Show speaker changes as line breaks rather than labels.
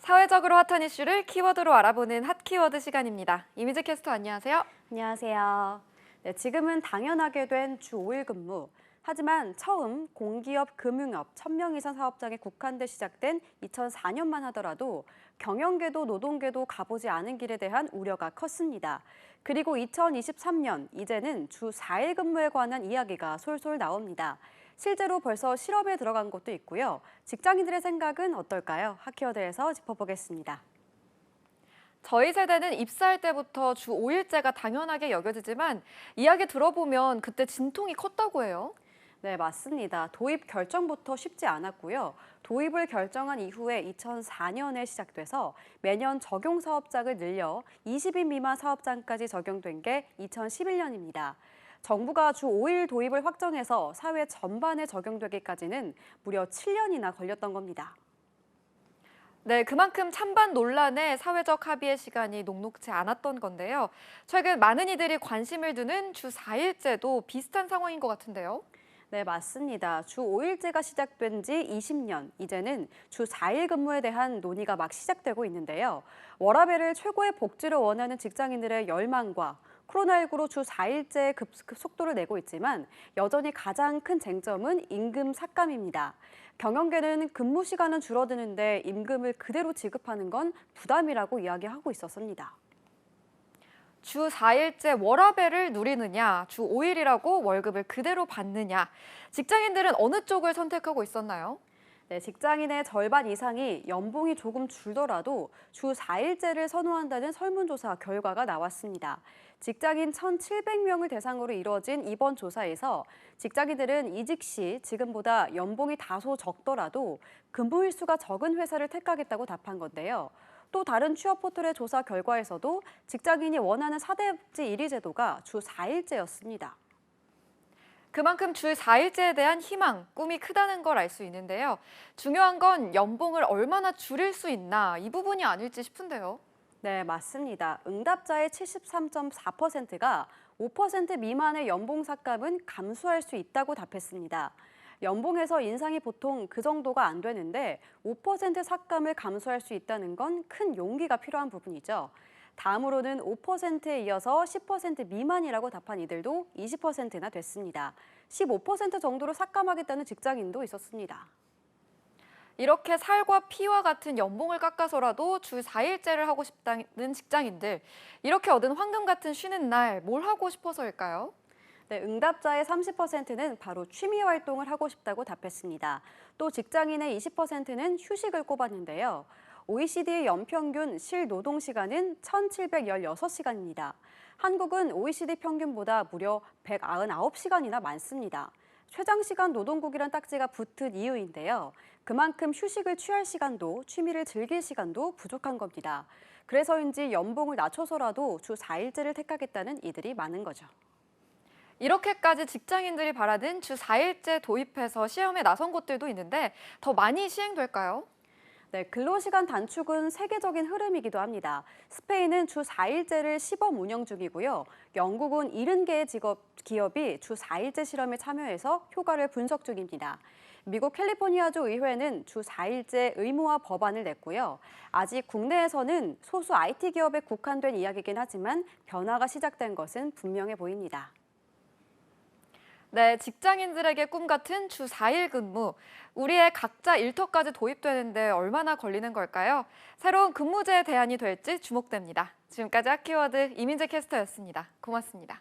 사회적으로 핫한 이슈를 키워드로 알아보는 핫키워드 시간입니다. 이미지 캐스터 안녕하세요.
안녕하세요. 네, 지금은 당연하게 된 주 5일 근무. 하지만 처음 공기업, 금융업 1,000명 이상 사업장에 국한돼 시작된 2004년만 하더라도 경영계도 노동계도 가보지 않은 길에 대한 우려가 컸습니다. 그리고 2023년 이제는 주 4일 근무에 관한 이야기가 솔솔 나옵니다. 실제로 벌써 실업에 들어간 곳도 있고요. 직장인들의 생각은 어떨까요? 핫키워드에서 짚어보겠습니다.
저희 세대는 입사할 때부터 주 5일제가 당연하게 여겨지지만 이야기 들어보면 그때 진통이 컸다고 해요.
네, 맞습니다. 도입 결정부터 쉽지 않았고요. 도입을 결정한 이후에 2004년에 시작돼서 매년 적용 사업장을 늘려 20인 미만 사업장까지 적용된 게 2011년입니다. 정부가 주 5일 도입을 확정해서 사회 전반에 적용되기까지는 무려 7년이나 걸렸던 겁니다.
네, 그만큼 찬반 논란에 사회적 합의의 시간이 녹록지 않았던 건데요. 최근 많은 이들이 관심을 두는 주 4일제도 비슷한 상황인 것 같은데요.
네, 맞습니다. 주 5일제가 시작된 지 20년, 이제는 주 4일 근무에 대한 논의가 막 시작되고 있는데요. 워라밸을 최고의 복지로 원하는 직장인들의 열망과 코로나19로 주 4일제 급 속도를 내고 있지만 여전히 가장 큰 쟁점은 임금 삭감입니다. 경영계는 근무 시간은 줄어드는데 임금을 그대로 지급하는 건 부담이라고 이야기하고 있었습니다.
주 4일제 워라밸을 누리느냐, 주 5일이라고 월급을 그대로 받느냐. 직장인들은 어느 쪽을 선택하고 있었나요?
네, 직장인의 절반 이상이 연봉이 조금 줄더라도 주 4일제를 선호한다는 설문조사 결과가 나왔습니다. 직장인 1,700명을 대상으로 이뤄진 이번 조사에서 직장인들은 이직 시 지금보다 연봉이 다소 적더라도 근무 일수가 적은 회사를 택하겠다고 답한 건데요. 또 다른 취업 포털의 조사 결과에서도 직장인이 원하는 4대 복지 1위 제도가 주 4일제였습니다.
그만큼 주 4일제에 대한 희망, 꿈이 크다는 걸 알 수 있는데요. 중요한 건 연봉을 얼마나 줄일 수 있나 이 부분이 아닐지 싶은데요.
네, 맞습니다. 응답자의 73.4%가 5% 미만의 연봉 삭감은 감수할 수 있다고 답했습니다. 연봉에서 인상이 보통 그 정도가 안 되는데 5% 삭감을 감수할 수 있다는 건 큰 용기가 필요한 부분이죠. 다음으로는 5%에 이어서 10% 미만이라고 답한 이들도 20%나 됐습니다. 15% 정도로 삭감하겠다는 직장인도 있었습니다.
이렇게 살과 피와 같은 연봉을 깎아서라도 주 4일제를 하고 싶다는 직장인들. 이렇게 얻은 황금 같은 쉬는 날 뭘 하고 싶어서일까요?
네, 응답자의 30%는 바로 취미 활동을 하고 싶다고 답했습니다. 또 직장인의 20%는 휴식을 꼽았는데요. OECD의 연평균 실노동 시간은 1,716시간입니다. 한국은 OECD 평균보다 무려 199시간이나 많습니다. 최장시간 노동국이란 딱지가 붙은 이유인데요. 그만큼 휴식을 취할 시간도 취미를 즐길 시간도 부족한 겁니다. 그래서인지 연봉을 낮춰서라도 주 4일제를 택하겠다는 이들이 많은 거죠.
이렇게까지 직장인들이 바라는 주 4일제 도입해서 시험에 나선 곳들도 있는데 더 많이 시행될까요?
네, 근로시간 단축은 세계적인 흐름이기도 합니다. 스페인은 주 4일제를 시범 운영 중이고요. 영국은 70개의 기업이 주 4일제 실험에 참여해서 효과를 분석 중입니다. 미국 캘리포니아주 의회는 주 4일제 의무화 법안을 냈고요. 아직 국내에서는 소수 IT 기업에 국한된 이야기긴 하지만 변화가 시작된 것은 분명해 보입니다.
네, 직장인들에게 꿈 같은 주 4일 근무. 우리의 각자 일터까지 도입되는데 얼마나 걸리는 걸까요? 새로운 근무제 대안이 될지 주목됩니다. 지금까지 핫키워드 이민재 캐스터였습니다. 고맙습니다.